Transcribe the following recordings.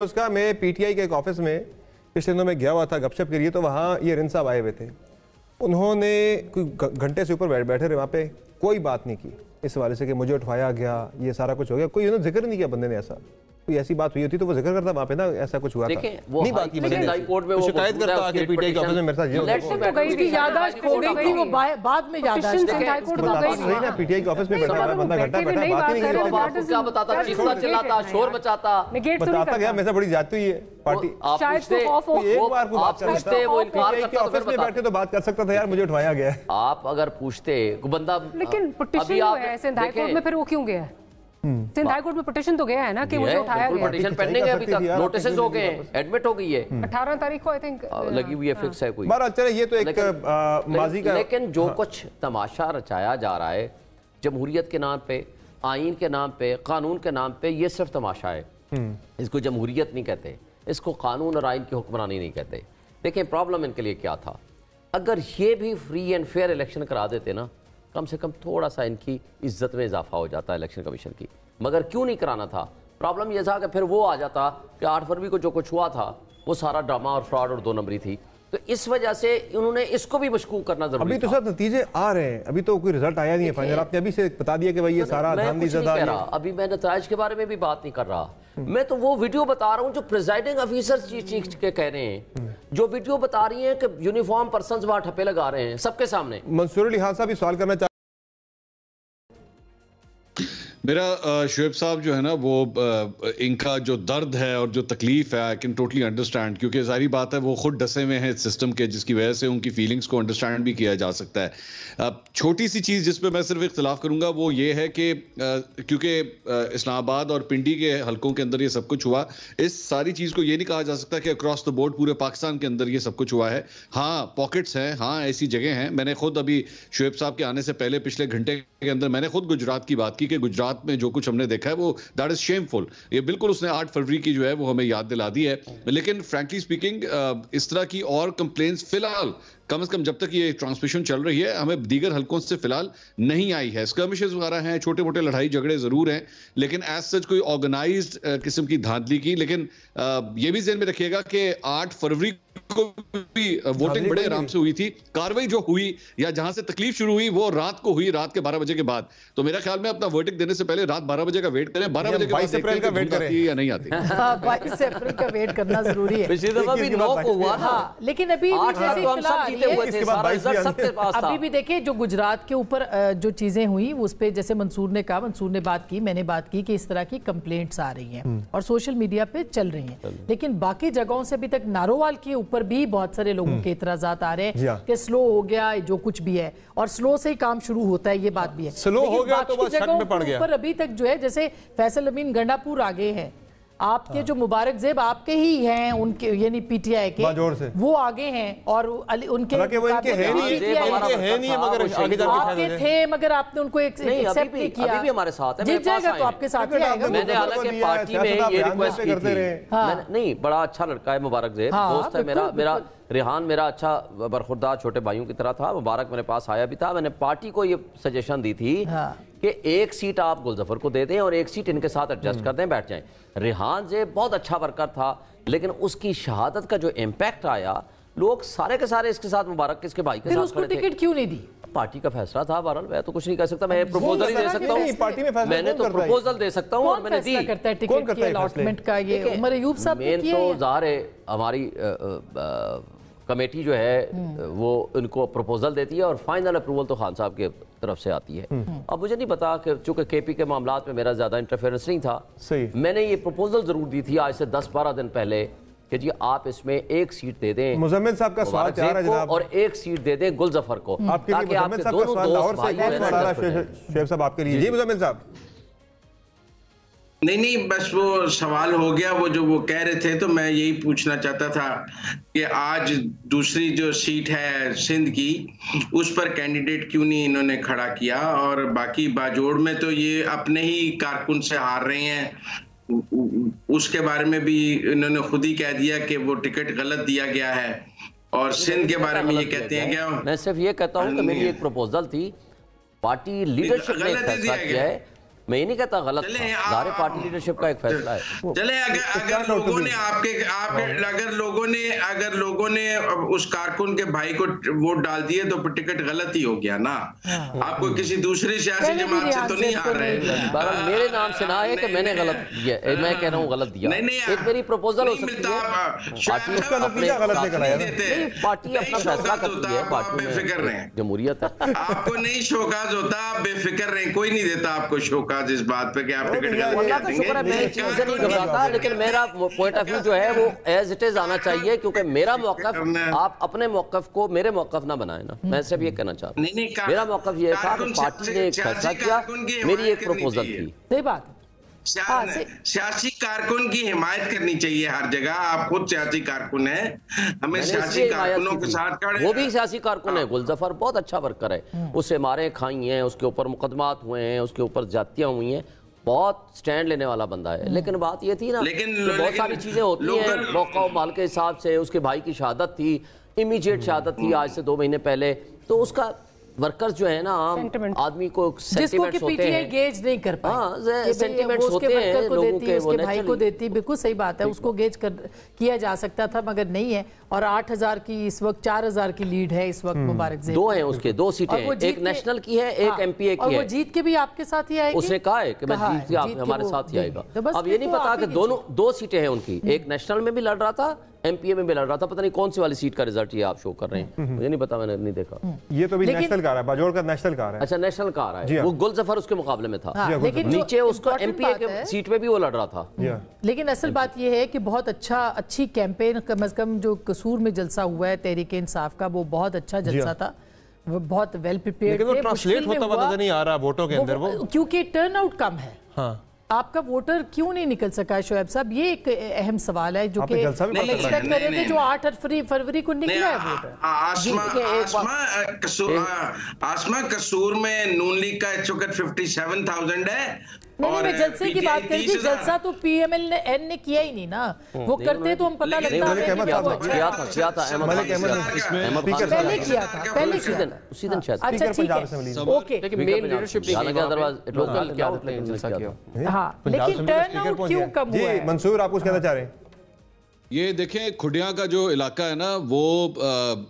اس کا میں P T I کے ایک آفس میں پچھلے دنوں میں گیا ہوا تھا گپ شپ کے لیے، تو وہاں یہ رن صاحب آئے ہوئے تھے. انہوں نے کوئی گھنٹے سے اوپر بیٹھے رہے وہاں پہ، کوئی بات نہیں کی اس حوالے سے کہ مجھے اٹھوایا گیا، یہ سارا کچھ ہو گیا. کوئی انہوں نے ذکر نہیں کیا بندے نے. ایسا کوئی ایسی بات ہوئی ہوتی تو وہ ذکر کرتا وہاں پہ نا ایسا کچھ ہوا تھا. نہیں بات کی ہائی کورٹ میں وہ شکایت کرتا کہ پی ٹی آئی کے آفس میں میرے ساتھ یہ اس کی یادداشت کھو گئی تھی، وہ بعد میں یادداشت نا پی ٹی آئی کے آفس میں بیٹھا بندہ گھنٹہ بیٹھا بات ہی نہیں کی. آپ کو کیا بتاتا، چیختا چلاتا، شور مچاتا، بتاتا گیا میرے سے بڑی زیادتی ہوئی ہے پارٹی. آپ پوچھتے وہ انکار کرتا تو پھر میں بیٹھ کے تو بات کر سکتا تھا، یار مجھے اٹھوایا گیا ہے. آپ اگر پوچھتے بندہ، لیکن پٹیشن ہوا ہے سندھ ہائی کورٹ میں، پھر وہ کیوں گیا ہے؟ سندھ ہائی کورٹ میں پٹیشن تو گیا ہے نا کہ مجھے اٹھایا گیا. پٹیشن پینڈنگ ہے ابھی تک، نوٹسز ہو گئے ہیں، ایڈمٹ ہو گئی ہے 18 تاریخ کو آئی تھنک لگی ہوئی ہے، فکس ہے کوئی. بہرحال چلے یہ تو ایک ماضی کا. لیکن جو کچھ تماشا رچایا جا رہا ہے جمہوریت کے نام پہ، آئین کے نام پہ، قانون کے نام پہ، یہ صرف تماشا ہے. اس کو جمہوریت نہیں کہتے، اس کو قانون اور آئین کی حکمرانی نہیں کہتے. دیکھیں پرابلم ان کے لیے کیا تھا، اگر یہ بھی فری اینڈ فیئر الیکشن کرا دیتے نا، کم سے کم تھوڑا سا ان کی عزت میں اضافہ ہو جاتا ہے الیکشن کمیشن کی. مگر کیوں نہیں کرانا تھا؟ پرابلم یہ تھا کہ پھر وہ آ جاتا کہ 8 فروری کو جو کچھ ہوا تھا وہ سارا ڈرامہ اور فراڈ اور 2 نمبری تھی. تو اس وجہ سے انہوں نے اس کو بھی مشکوک کرنا ضروری تھا. ابھی تو سب نتیجے آ رہے ہیں، ابھی تو کوئی رزلٹ آیا نہیں ہے فائنل. آپ نے ابھی سے بتا دیا کہ بھائی یہ سارا دھاندلی زدہ ہے. ابھی میں نتائج کے بارے میں بھی بات نہیں کر رہا، میں تو وہ ویڈیو بتا رہا ہوں جو پریزائڈنگ آفیسر چیخ کے کہہ رہے ہیں، جو ویڈیو بتا رہی ہیں کہ یونیفارم پرسنز وہاں ٹھپے لگا رہے ہیں سب کے سامنے. منصور علی خان صاحب بھی سوال کرنا چاہتے. میرا شعیب صاحب جو ہے نا، وہ ان کا جو درد ہے اور جو تکلیف ہے، آئی کین ٹوٹلی انڈرسٹینڈ، کیونکہ ظاہری بات ہے وہ خود ڈسے ہوئے ہیں سسٹم کے، جس کی وجہ سے ان کی فیلنگز کو انڈرسٹینڈ بھی کیا جا سکتا ہے. چھوٹی سی چیز جس پہ میں صرف اختلاف کروں گا وہ یہ ہے کہ کیونکہ اسلام آباد اور پنڈی کے حلقوں کے اندر یہ سب کچھ ہوا، اس ساری چیز کو یہ نہیں کہا جا سکتا کہ اکراس دا بورڈ پورے پاکستان کے اندر یہ سب کچھ ہوا ہے. ہاں پاکٹس ہیں، ہاں ایسی جگہ ہیں. میں نے خود ابھی شعیب صاحب کے آنے سے پہلے پچھلے گھنٹے کے اندر میں نے خود گجرات کی بات کی کہ گجرات میں جو کچھ ہم نے دیکھا ہے وہ دیٹ از شیم فل. یہ بالکل اس نے 8 فروری کی جو ہے وہ ہمیں یاد دلا دی ہے. لیکن فرینکلی اسپیکنگ اس طرح کی اور کمپلینس فی الحال کم از کم جب تک یہ ٹرانسمیشن چل رہی ہے ہمیں دیگر حلقوں سے فی الحال نہیں آئی ہے. اسکرمشز وغیرہ ہیں، چھوٹے موٹے لڑائی جھگڑے ضرور ہیں، لیکن ایز سچ کوئی آرگنائزڈ قسم کی دھاندلی کی. لیکن یہ بھی ذہن میں رکھیے گا کہ 8 فروری کو بھی ووٹنگ بڑے آرام سے ہوئی تھی. کاروائی جو ہوئی یا جہاں سے تکلیف شروع ہوئی وہ رات کو ہوئی، رات کے 12 بجے کے بعد. تو میرا خیال میں اپنا ورڈکٹ دینے سے پہلے رات 12 بجے کا ویٹ کریں. 12 بجے کے بعد 22 اپریل کا ویٹ کریں یا نہیں آتی. 22 اپریل کا ویٹ کرنا ضروری ہے. پچھلی دفعہ بھی 9 کو ہوا نا، لیکن ابھی بھی دیکھیں جو گجرات کے اوپر جو چیزیں ہوئی اس پہ جیسے منصور نے کہا، منصور نے بات کی، میں نے بات کی کہ اس طرح کی کمپلینٹس آ رہی ہیں اور سوشل میڈیا پہ چل رہی ہیں. لیکن باقی جگہوں سے ابھی تک نارووال کے اوپر بھی بہت سارے لوگوں کے اعتراضات آ رہے ہیں کہ سلو ہو گیا جو کچھ بھی ہے، اور سلو سے ہی کام شروع ہوتا ہے، یہ بات بھی ہے. سلو ہو گیا تو وہ شک میں پڑ گیا. پر ابھی تک جو ہے جیسے فیصل امین گنڈا پور آگے ہیں، آپ کے جو مبارک زیب آپ کے ہی ہیں، ان کے یعنی پی ٹی آئی کے وہ آگے ہیں، اور ان کے آپ کے تھے مگر آپ نے ان کو ایکسیپٹ نہیں کیا. ابھی بھی ہمارے ساتھ ہے، جیت جائے گا تو آپ کے ساتھ ہی آئے گا. میں نے حالانکہ پارٹی میں یہ ریکویسٹ کی تھی، نہیں بڑا اچھا لڑکا ہے مبارک زیب، دوست ہے میرا. ریحان میرا اچھا برخوردار چھوٹے بھائیوں کی طرح تھا. مبارک میرے پاس آیا بھی تھا. میں نے پارٹی کو یہ سجیشن دی تھی کہ 1 سیٹ آپ گلظفر کو دے دیں اور 1 سیٹ ان کے ساتھ ایڈجسٹ کر دیں، بیٹھ جائیں. ریحان زیب بہت اچھا ورکر تھا، لیکن اس کی شہادت کا جو امپیکٹ آیا، لوگ سارے کے سارے اس کے ساتھ مبارک اس کے بھائی کے ساتھ کھڑے تھے. ٹکٹ کیوں نہیں دی؟ پارٹی کا فیصلہ تھا. بہرحال میں تو کچھ نہیں کہہ سکتا، میں پروپوزل ہی دے سکتا ہوں. میں نے تو پروپوزل دے سکتا ہوں اور میں نے دی. کرتا ہے ٹکٹ کی الاٹمنٹ کا؟ یہ عمر ایوب صاحب نے کیا ہے. تو ظاہر ہے ہماری کمیٹی جو ہے وہ ان کو پروپوزل دیتی ہے اور فائنل اپروول تو خان صاحب کے طرف سے آتی ہے. اب مجھے نہیں پتا کہ چونکہ کے پی کے معاملات میں میرا زیادہ انٹرفیئرنس نہیں تھا، میں نے یہ پروپوزل ضرور دی تھی آج سے 10-12 دن پہلے کہ جی آپ اس میں 1 سیٹ دے دیں مزمل صاحب کا سوال تیار ہے جناب، اور 1 سیٹ دے دیں گلظفر کو، تاکہ آپ کے دونوں دوست بھائی ہیں. شعیب صاحب آپ کے لیے. جی مزمل صاحب. نہیں بس وہ سوال ہو گیا وہ کہہ رہے تھے، تو میں یہی پوچھنا چاہتا تھا کہ آج دوسری جو سیٹ ہے سندھ کی اس پر کینڈیڈیٹ کیوں نہیں انہوں نے کھڑا کیا، اور باقی باجوڑ میں تو یہ اپنے ہی کارکن سے ہار رہے ہیں، اس کے بارے میں بھی انہوں نے خود ہی کہہ دیا کہ وہ ٹکٹ غلط دیا گیا ہے، اور سندھ کے بارے میں یہ کہتے ہیں کیا. میں صرف یہ کہتا ہوں کہ میری ایک پروپوزل تھی، پارٹی لیڈرشپ نے فیصلہ کیا ہے میں یہ نہیں کہتا غلط تھا، ظاہر پارٹی لیڈرشپ کا ایک فیصلہ ہے. چلے اگر لوگوں نے اگر لوگوں نے اس کارکن کے بھائی کو ووٹ ڈال دیے تو ٹکٹ غلط ہی ہو گیا نا. آپ کو کسی دوسری سیاسی جماعت سے تو نہیں ہار رہے. میرے نام سے نہ ہے کہ میں نے غلط دیا، میں کہہ رہا ہوں غلط دیا. ایک میری پروپوزل ہو سکتی ہے، پارٹی اپنا فیصلہ کرتی ہے، پارٹی میں جمہوریت ہے. آپ کو نہیں شوکاز ہوتا، آپ بے فکر رہیں، کوئی نہیں دیتا آپ کو شوکاز اس بات پہ کہ آپ ٹکٹ اللہ کا شکر ہے میں اس چیز سے نہیں گھبراتا، لیکن میرا پوائنٹ آف ویو جو ہے وہ ایز اٹ از آنا چاہیے، کیونکہ میرا موقف آپ اپنے موقف کو میرے موقف نہ بنائیں نا. میں صرف یہ کہنا چاہتا ہوں میرا موقف یہ تھا کہ پارٹی نے ایک فیصلہ کیا، میری ایک پروپوزل تھی. صحیح بات. سیاسی کارکن کی حمایت کرنی چاہیے ہر جگہ. آپ خود سیاسی کارکن ہیں، ہمیں سیاسی کارکنوں کے ساتھ کھڑے. وہ بھی سیاسی کارکن ہے، گلظفر بہت اچھا ورکر ہے، اس سے ماریں کھائی ہیں، اس کے اوپر مقدمات ہوئے ہیں، اس کے اوپر زیادتیاں ہوئی ہیں، بہت سٹینڈ لینے والا بندہ ہے. لیکن بات یہ تھی نا بہت ساری چیزیں ہوتی ہیں موقع و مال کے حساب سے. اس کے بھائی کی شہادت تھی، امیجیٹ شہادت تھی آج سے 2 مہینے پہلے، تو اس کا ورکرز جو ہے نا عام آدمی کو سینٹیمنٹس ہوتے ہیں، گیج نہیں کر پائے، سینٹیمنٹس ہوتے ہیں لوگوں کے، اس کے بھائی کو دیتی. بالکل صحیح بات ہے، اس کو گیج کیا جا سکتا تھا مگر نہیں ہے. اور 8000 کی اس وقت 4000 کی لیڈ ہے اس وقت مبارک زیب. 2 ہیں اس کے 2 سیٹیں ہیں، ایک نیشنل کی ہے، ایک ایم پی اے کی ہے. اور وہ جیت کے بھی آپ کے ساتھ ہی آئے گی. اس نے کہا ہے کہ میں جیت کے ہمارے ساتھ ہی آئے گا. اب یہ نہیں پتا کہ دونوں 2 سیٹیں ہیں ان کی، ایک نیشنل میں بھی لڑ رہا تھا، ایم پی اے میں بھی لڑ رہا تھا. پتہ نہیں کون سی والی سیٹ کا رزلٹ یہ آپ شو کر رہے ہیں، مجھے نہیں پتا، میں نے نہیں دیکھا. یہ تو بھی نیشنل کا رہا ہے، باجوڑ کا نیشنل کا رہا ہے. اچھا نیشنل کا رہا ہے، وہ گلظفر اس کے مقابلے میں تھا، نیچے اس کو ایم پی اے کے سیٹ پہ بھی وہ لڑ رہا تھا. لیکن اصل بات یہ ہے کہ بہت اچھی کیمپین، کم از کم جو قصور میں جلسہ ہوا ہے تحریک انصاف کا، وہ بہت اچھا جلسہ تھا، وہ بہت ویل پریپیئرڈ تھے. لیکن وہ ٹرانسلیٹ ہوتا ہوا نظر نہیں آ رہا ووٹوں کے اندر، وہ کیونکہ ٹرن آؤٹ کم ہے. ہاں آپ کا ووٹر کیوں نہیں نکل سکا شعیب صاحب؟ یہ ایک اہم سوال ہے جو کہ ہم ایکسپیکٹ کر رہے تھے، جو 8 فروری کو نکلا ہے ووٹر. آسما قصور میں نون لیگ کا اس وقت 57,000 ہے. نہیں میں جلسے کی بات کر رہی تھی، جلسہ تو پی ایم ایل این نے کیا ہی نہیں نا. وہ کرتے تو ہم پتہ لگتا ہے پہلے کیا تھا، پہلے کیا تھا اسی دن شاید. اچھا ٹھیک ہے، اوکے. ہاں لیکن ٹرن آؤٹ کیوں کم ہوا ہے؟ منصور آپ کچھ کہنا چاہ رہے ہیں؟ یہ دیکھیں کھڈیاں کا جو علاقہ ہے نا، وہ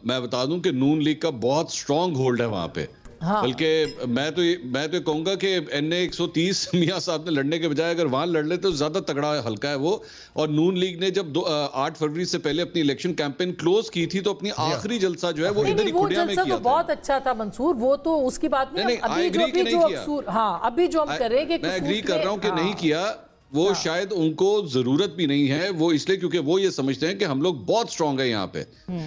میں بتا دوں کہ نون لیگ کا بہت سٹرونگ ہولڈ ہے وہاں پہ. بلکہ میں تو کہوں گا کہ این اے 130 میاں صاحب نے لڑنے کے بجائے اگر وہاں لڑ لے تو زیادہ تگڑا حلقہ ہے وہ. اور نون لیگ نے جب 8 فروری سے پہلے اپنی الیکشن کیمپین کلوز کی تھی تو اپنی آخری جلسہ جو ہے وہ ادھر ہی کھڈیاں میں کیا تھا. وہ بہت اچھا تھا منصور، وہ تو اس کی بات نہیں. ابھی جو ہم کریں گے، میں ایگری کر رہا ہوں کہ نہیں کیا، وہ شاید ان کو ضرورت بھی نہیں ہے. وہ اس لیے کیونکہ وہ یہ سمجھتے ہیں کہ ہم لوگ بہت سٹرونگ ہیں یہاں پہ.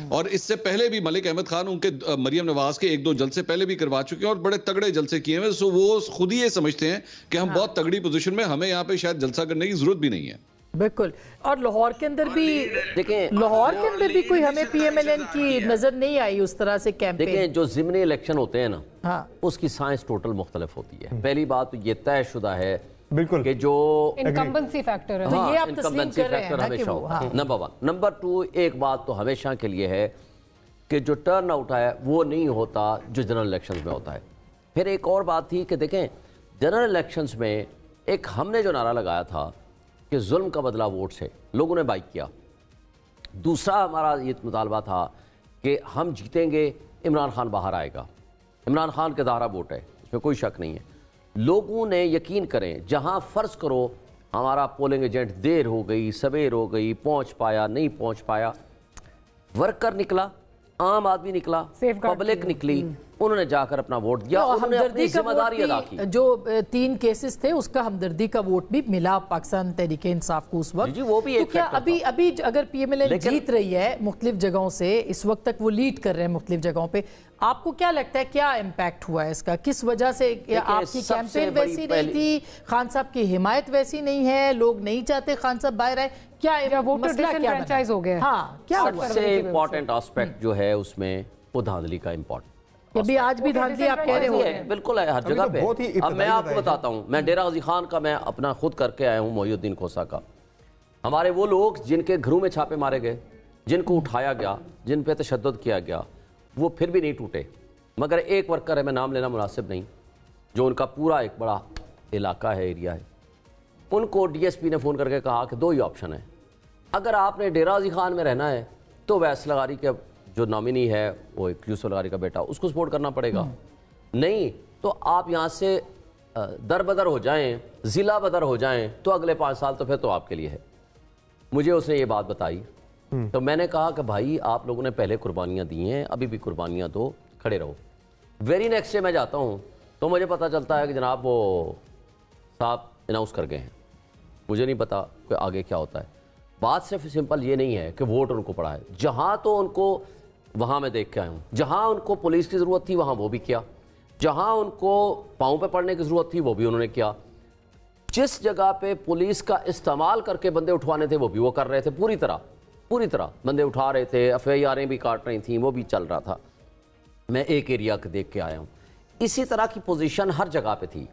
اور اس سے پہلے بھی ملک احمد خان ان کے مریم نواز کے 1-2 جلسے پہلے بھی کروا چکے ہیں اور بڑے تگڑے جلسے کیے ہیں. سو وہ خود ہی یہ سمجھتے ہیں کہ ہم بہت تگڑی پوزیشن میں، ہمیں یہاں پہ شاید جلسہ کرنے کی ضرورت بھی نہیں ہے. بالکل. اور لاہور کے اندر بھی کوئی ہمیں پی ایم ایل این کی نظر نہیں آئی اس طرح سے کیمپین. دیکھیں جو ضمنی الیکشن ہوتے ہیں نا، اس کی سائنس ٹوٹل مختلف ہوتی ہے. پہلی بات یہ طے شدہ ہے بالکل کہ جو انکمبنسی فیکٹر ہے، یہ آپ تسلیم کر رہے ہیں نا کہ وہ نمبر 1. نمبر 2 ایک بات تو ہمیشہ کے لیے ہے کہ جو ٹرن آؤٹ ہے وہ نہیں ہوتا جو جنرل الیکشنز میں ہوتا ہے. پھر ایک اور بات تھی کہ دیکھیں جنرل الیکشنز میں ایک ہم نے جو نعرہ لگایا تھا کہ ظلم کا بدلہ ووٹ سے، لوگوں نے بائک کیا. دوسرا ہمارا یہ مطالبہ تھا کہ ہم جیتیں گے، عمران خان باہر آئے گا. عمران خان کے دہرا ووٹ ہے، اس میں کوئی شک نہیں ہے. لوگوں نے یقین کریں، جہاں فرض کرو ہمارا پولنگ ایجنٹ دیر ہو گئی، سویر ہو گئی، پہنچ پایا نہیں پہنچ پایا، ورکر نکلا، عام آدمی نکلا، پبلک نکلی، انہوں نے جا کر اپنا ووٹ دیا، انہوں نے اپنی ذمہ داری ادا کی. جو 3 کیسز تھے اس کا ہمدردی کا ووٹ بھی ملا پاکستان تحریک انصاف کو اس وقت. وہ بھی ایک ابھی اگر پی ایم ایل این جیت رہی ہے مختلف جگہوں سے، اس وقت تک وہ لیڈ کر رہے ہیں مختلف جگہوں پہ، آپ کو کیا لگتا ہے کیا امپیکٹ ہوا ہے اس کا؟ کس وجہ سے؟ آپ کی کیمپین ویسی نہیں تھی، خان صاحب کی حمایت ویسی نہیں ہے، لوگ نہیں چاہتے خان صاحب باہر آئے، کیا ووٹر ڈس فرینچائز ہو گیا؟ ہاں کیا سب سے امپورٹنٹ آسپیکٹ جو ہے اس میں وہ دھاندلی کا امپورٹنٹ. ابھی آج بھی دھاندلی آپ کہہ رہے ہو. بالکل ہے ہر جگہ پہ. اب میں آپ کو بتاتا ہوں، میں ڈیرہ غازی خان کا میں اپنا خود کر کے آیا ہوں، محی الدین کھوسا کا. ہمارے وہ لوگ جن کے گھروں میں چھاپے مارے گئے، جن کو اٹھایا گیا، جن پہ تشدد کیا گیا، وہ پھر بھی نہیں ٹوٹے. مگر ایک ورکر ہے، میں نام لینا مناسب نہیں، جو ان کا پورا ایک بڑا علاقہ ہے, ایریا ہے, ان کو ڈی ایس پی نے فون کر کے کہا کہ 2 ہی آپشن ہیں. اگر آپ نے ڈیرہ غازی خان میں رہنا ہے تو ویس لغاری کے جو نامنی ہے وہ ایک یوسف لغاری کا بیٹا, اس کو سپورٹ کرنا پڑے گا. نہیں تو آپ یہاں سے در بدر ہو جائیں, ضلع بدر ہو جائیں, تو اگلے 5 سال تو پھر تو آپ کے لیے ہے. مجھے اس نے یہ بات بتائی تو میں نے کہا کہ بھائی آپ لوگوں نے پہلے قربانیاں دی ہیں, ابھی بھی قربانیاں دو, کھڑے رہو. ویری نیکسٹ ڈے میں جاتا ہوں تو مجھے پتہ چلتا ہے کہ جناب وہ صاحب اناؤنس کر گئے ہیں. مجھے نہیں پتا کہ آگے کیا ہوتا ہے. بات صرف سمپل یہ نہیں ہے کہ ووٹ ان کو پڑا ہے, جہاں تو ان کو وہاں میں دیکھ کے آیا ہوں, جہاں ان کو پولیس کی ضرورت تھی وہاں وہ بھی کیا, جہاں ان کو پاؤں پہ پڑنے کی ضرورت تھی وہ بھی انہوں نے کیا, جس جگہ پہ پولیس کا استعمال کر کے بندے اٹھوانے تھے وہ بھی وہ کر رہے تھے. پوری طرح بندے اٹھا رہے تھے, ایف آئی آریں بھی کاٹ رہی تھیں, وہ بھی چل رہا تھا. میں ایک ایریا کو دیکھ کے آیا ہوں. اسی طرح کی پوزیشن ہر جگہ پہ تھی.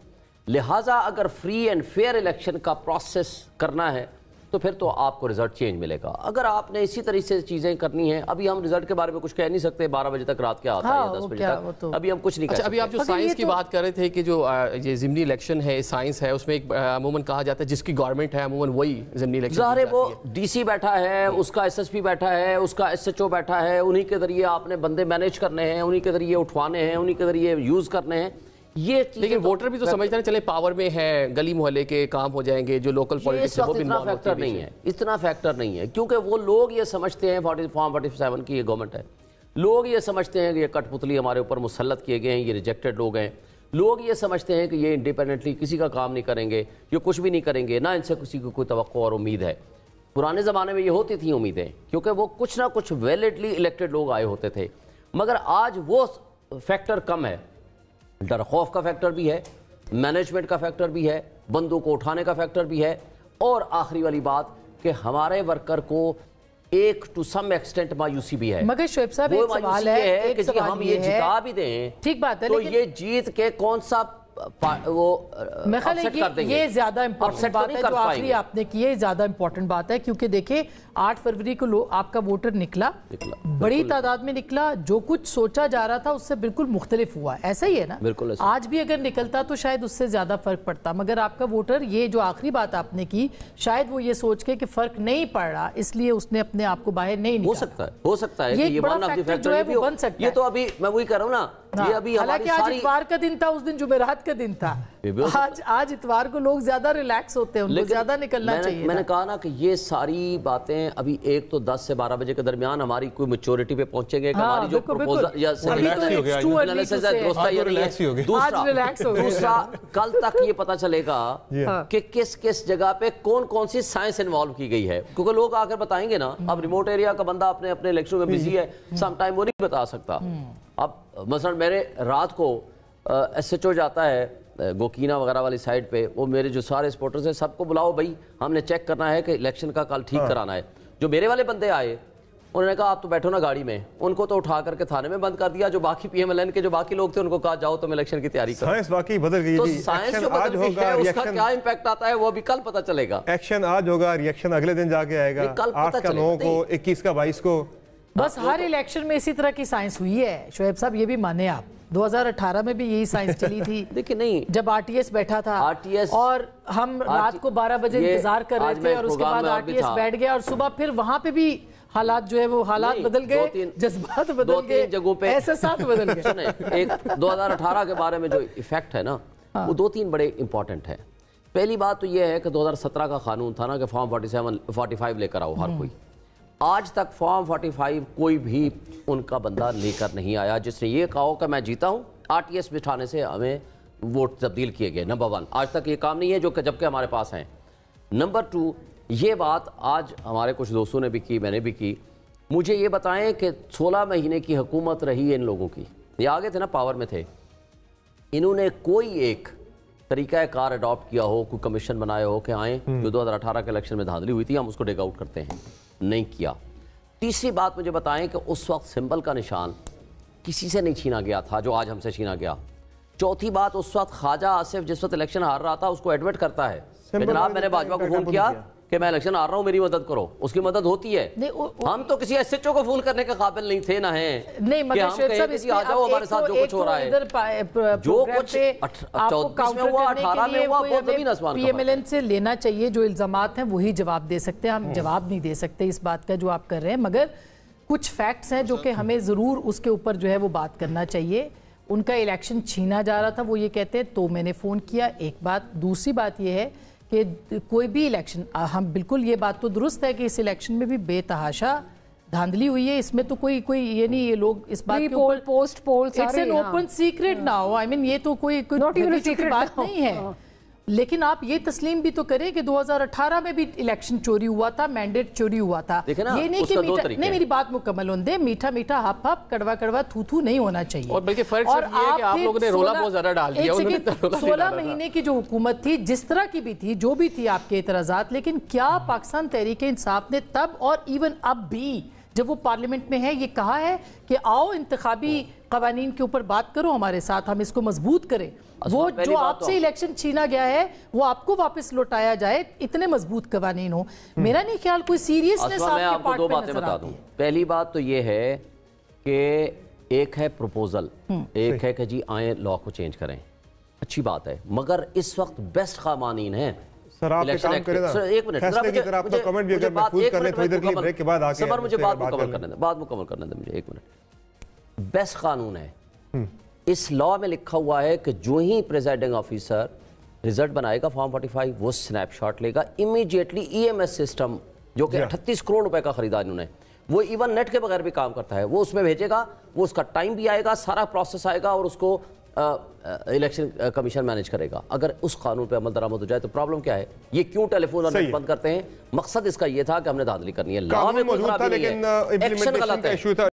لہٰذا اگر فری اینڈ فیئر الیکشن کا پروسیس کرنا ہے تو پھر تو آپ کو رزلٹ چینج ملے گا. اگر آپ نے اسی طرح سے چیزیں کرنی ہیں, ابھی ہم رزلٹ کے بارے میں کچھ کہہ نہیں سکتے, 12 بجے تک رات کے آتا ہے, 10 بجے تک ابھی ہم کچھ نہیں کہہ سکتے. ابھی آپ جو سائنس کی بات کر رہے تھے کہ جو یہ ضمنی الیکشن ہے, سائنس ہے, اس میں ایک عموماً کہا جاتا ہے جس کی گورنمنٹ ہے عموماً وہی ضمنی الیکشن. ظاہر ہے وہ ڈی سی بیٹھا ہے, اس کا ایس ایس پی بیٹھا ہے, اس کا ایس ایچ او بیٹھا ہے, انہی کے ذریعے آپ نے بندے مینیج کرنے ہیں, انہی کے ذریعے اٹھوانے ہیں, انہی کے ذریعے یوز کرنے ہیں. یہ لیکن ووٹر بھی تو سمجھتے ہیں چلے پاور میں ہے, گلی محلے کے کام ہو جائیں گے, جو لوکل پولیٹکس ہے وہ بھی انوالو ہوتی ہے. اتنا فیکٹر نہیں ہے کیونکہ وہ لوگ یہ سمجھتے ہیں فارم 47 کی یہ گورنمنٹ ہے, لوگ یہ سمجھتے ہیں کہ یہ کٹ پتلی ہمارے اوپر مسلط کیے گئے ہیں, یہ ریجیکٹڈ لوگ ہیں, لوگ یہ سمجھتے ہیں کہ یہ انڈیپینڈنٹلی کسی کا کام نہیں کریں گے, یہ کچھ بھی نہیں کریں گے, نہ ان سے کسی کو کوئی توقع اور امید ہے. پرانے زمانے میں یہ ہوتی تھیں امیدیں کیونکہ وہ کچھ نہ کچھ ویلڈلی الیکٹڈ لوگ آئے ہوتے تھے, مگر آج وہ فیکٹر کم ہے. ڈر خوف کا فیکٹر بھی ہے, مینجمنٹ کا فیکٹر بھی ہے, بندوں کو اٹھانے کا فیکٹر بھی ہے, اور آخری والی بات کہ ہمارے ورکر کو ایک ٹو سم ایکسٹینٹ مایوسی بھی ہے. مگر شعیب صاحب ایک سوال ہے کہ جی ہم یہ جتا بھی دیں, ٹھیک بات ہے, تو یہ جیت کے کون سا وہ یہ زیادہ امپورٹنٹ بات ہے جو آخری آپ نے کی ہے, زیادہ امپورٹنٹ بات ہے کیونکہ دیکھیں 8 فروری کو آپ کا ووٹر نکلا, بڑی تعداد میں نکلا, جو کچھ سوچا جا رہا تھا اس سے بالکل مختلف ہوا. ایسا ہی ہے نا, آج بھی اگر نکلتا تو شاید اس سے زیادہ فرق پڑتا, مگر آپ کا ووٹر یہ جو آخری بات آپ نے کی شاید وہ یہ سوچ کے کہ فرق نہیں پڑ رہا اس لیے اس نے اپنے آپ کو باہر نہیں نکالا. ہو سکتا ہے یہ بڑا فیکٹر جو ہے وہ بن سکتا ہے. یہ تو ابھی میں وہی کہہ رہا ہوں نا, یہ ابھی حالانکہ آج اتوار کا دن تھا, اس دن جمعرات کا دن تھا, آج اتوار کو لوگ زیادہ ریلیکس ہوتے ہیں, ان کو زیادہ نکلنا چاہیے. میں نے کہا نا کہ یہ ساری باتیں ابھی ایک تو 10 سے 12 بجے کے درمیان ہماری کوئی میچورٹی پہ پہنچیں گے کہ ہماری جو پروپوزل یا دوسرا کل تک یہ پتا چلے گا کہ کس کس جگہ پہ کون کون سی سائنس انوالو کی گئی ہے, کیونکہ لوگ آ کر بتائیں گے نا. اب ریموٹ ایریا کا بندہ اپنے الیکشن میں بزی ہے, سم ٹائم وہ نہیں بتا سکتا. اب مثلا میرے رات کو ایس ایچ او جاتا ہے گوکینا وغیرہ والی سائڈ پہ, وہ میرے جو سارے سپورٹرز ہیں سب کو بلاؤ بھائی, ہم نے چیک کرنا ہے کہ الیکشن کا کل ٹھیک کرانا ہے. جو میرے والے بندے آئے انہوں نے کہا آپ تو بیٹھو نا گاڑی میں, ان کو تو اٹھا کر کے تھانے میں بند کر دیا. جو باقی پی ایم ایل این کے جو باقی لوگ تھے ان کو کہا جاؤ تم الیکشن کی تیاری کرو. سائنس واقعی بدل گئی, تو سائنس جو بدل گئی ہے اس کا کیا امپیکٹ آتا ہے وہ بھی کل پتہ چلے گا. ایکشن آج ہوگا, ریئیکشن اگلے دن جا کے آئے گا, 8 کا 9 کو, 21 کا 22 کو. بس ہر الیکشن میں اسی طرح کی سائنس ہوئی ہے شعیب صاحب, یہ بھی مانے آپ. 2018 میں بھی یہی سائنس چلی تھی دیکھیں نہیں, جب آر ٹی ایس بیٹھا تھا اور ہم رات کو 12 بجے انتظار کر رہے تھے, اور اس کے بعد آر ٹی ایس بیٹھ گیا, اور صبح پھر وہاں پہ بھی حالات جو ہے وہ حالات بدل گئے, جذبات بدل گئے, جگہوں پہ احساسات بدل گئے. ایک 2018 کے بارے میں جو ایفیکٹ ہے نا وہ 2-3 بڑے امپورٹنٹ ہیں. پہلی بات تو یہ ہے کہ 2017 کا قانون تھا نا کہ فارم 45 لے کر آؤ ہر کوئی. آج تک فارم 45 کوئی بھی ان کا بندہ لے کر نہیں آیا جس نے یہ کہا کہ میں جیتا ہوں, آر ٹی ایس بٹھانے سے ہمیں ووٹ تبدیل کیے گئے. نمبر 1 آج تک یہ کام نہیں ہے جو کہ جبکہ ہمارے پاس ہیں. نمبر 2 یہ بات آج ہمارے کچھ دوستوں نے بھی کی, میں نے بھی کی. مجھے یہ بتائیں کہ 16 مہینے کی حکومت رہی ان لوگوں کی, یہ آگے تھے نا, پاور میں تھے, انہوں نے کوئی ایک طریقہ کار اڈاپٹ کیا ہو, کوئی کمیشن بنایا ہو کہ آئیں جو 2018 کے الیکشن میں دھاندلی ہوئی تھی ہم اس کو ڈیگ آؤٹ کرتے ہیں؟ نہیں کیا. تیسری بات مجھے بتائیں کہ اس وقت سمبل کا نشان کسی سے نہیں چھینا گیا تھا جو آج ہم سے چھینا گیا. چوتھی بات, اس وقت خواجہ آصف جس وقت الیکشن ہار رہا تھا اس کو ایڈمٹ کرتا ہے کہ جناب میں نے باجوہ کو فون کیا کہ میں الیکشن آ رہا ہوں میری مدد کرو، اس کی مدد ہوتی ہے. ہم تو کسی ایس ایچ او کو فون کرنے کے قابل نہیں تھے نہ ہیں نہیں، مگر شعیب صاحب اس میں آ جاؤ ہمارے ساتھ جو کچھ ہو رہا ہے، جو کچھ 24 میں ہوا 18 میں ہوا بہت زمین آسمان کا پی ایم ایل این سے لینا چاہیے. جو الزامات ہیں وہی جواب دے سکتے ہیں، ہم جواب نہیں دے سکتے اس بات کا جو آپ کر رہے ہیں، مگر کچھ فیکٹس ہیں جو کہ ہمیں ضرور اس کے اوپر جو ہے وہ بات کرنا چاہیے. ان کا الیکشن چھینا جا رہا تھا، وہ یہ کہتے ہیں تو میں نے فون کیا، ایک بات. دوسری بات یہ ہے کہ کوئی بھی الیکشن، ہم بالکل یہ بات تو درست ہے کہ اس الیکشن میں بھی بے تحاشا دھاندلی ہوئی ہے، اس میں تو کوئی یہ نہیں، یہ لوگ اس بات کے اوپر post poll it's an open secret now. I mean یہ تو کوئی بات نہیں ہے. لیکن آپ یہ تسلیم بھی تو کریں کہ 2018 میں بھی الیکشن چوری ہوا تھا، مینڈیٹ چوری ہوا تھا. یہ نہیں کہ نہیں، میری بات مکمل ہونے دے. میٹھا میٹھا ہپ ہپ، کڑوا کڑوا تھو تھو نہیں ہونا چاہیے. اور بلکہ فرق صرف یہ ہے کہ آپ لوگوں نے رولا بہت زیادہ ڈال دیا. 16 مہینے کی جو حکومت تھی، جس طرح کی بھی تھی، جو بھی تھی آپ کے اعتراضات، لیکن کیا پاکستان تحریک انصاف نے تب اور ایون اب بھی جب وہ پارلیمنٹ میں ہے یہ کہا ہے کہ آؤ انتخابی قوانین کے اوپر بات کرو ہمارے ساتھ، ہم اس کو مضبوط کریں. وہ جو آپ سے الیکشن چھینا گیا ہے وہ آپ کو واپس لوٹایا جائے، اتنے مضبوط قوانین ہو. میرا نہیں خیال کوئی سیریسنس میں آپ کو 2 باتیں بتا دوں. پہلی بات تو یہ ہے کہ ایک ہے پروپوزل، ایک ہے کہ جی آئیں لا کو چینج کریں، اچھی بات ہے، مگر اس وقت بیسٹ قوانین ہیں. سر آپ ایک کام کریں نا، فیصلے کی طرح اپنا کمنٹ بھی اگر محفوظ کر لیں تھوڑی دیر کے لیے بریک کے بعد آگے صبر مجھے بات مکمل کرنے دیں مجھے 1 منٹ. بیسٹ قانون ہے، اس لا میں لکھا ہوا ہے کہ جو ہی پریزائڈنگ آفیسر رزلٹ بنائے گا فارم 45 وہ سنیپ شاٹ لے گا immediately. E M S system جو کہ 38 کروڑ روپے کا خریدا انہوں نے، وہ ایون نیٹ کے بغیر بھی کام کرتا ہے، وہ اس میں بھیجے گا، وہ اس کا ٹائم بھی آئے گا، سارا پروسیس آئے گا اور اس کو الیکشن کمیشن مینیج کرے گا. اگر اس قانون پہ عمل درآمد ہو جائے تو پرابلم کیا ہے؟ یہ کیوں ٹیلی فون اور نیٹ بند کرتے ہیں؟ مقصد اس کا یہ تھا کہ ہم نے دھاندلی کرنی ہے. لا میں کوئی خرابی نہیں ہے، ایکشن غلط ہے.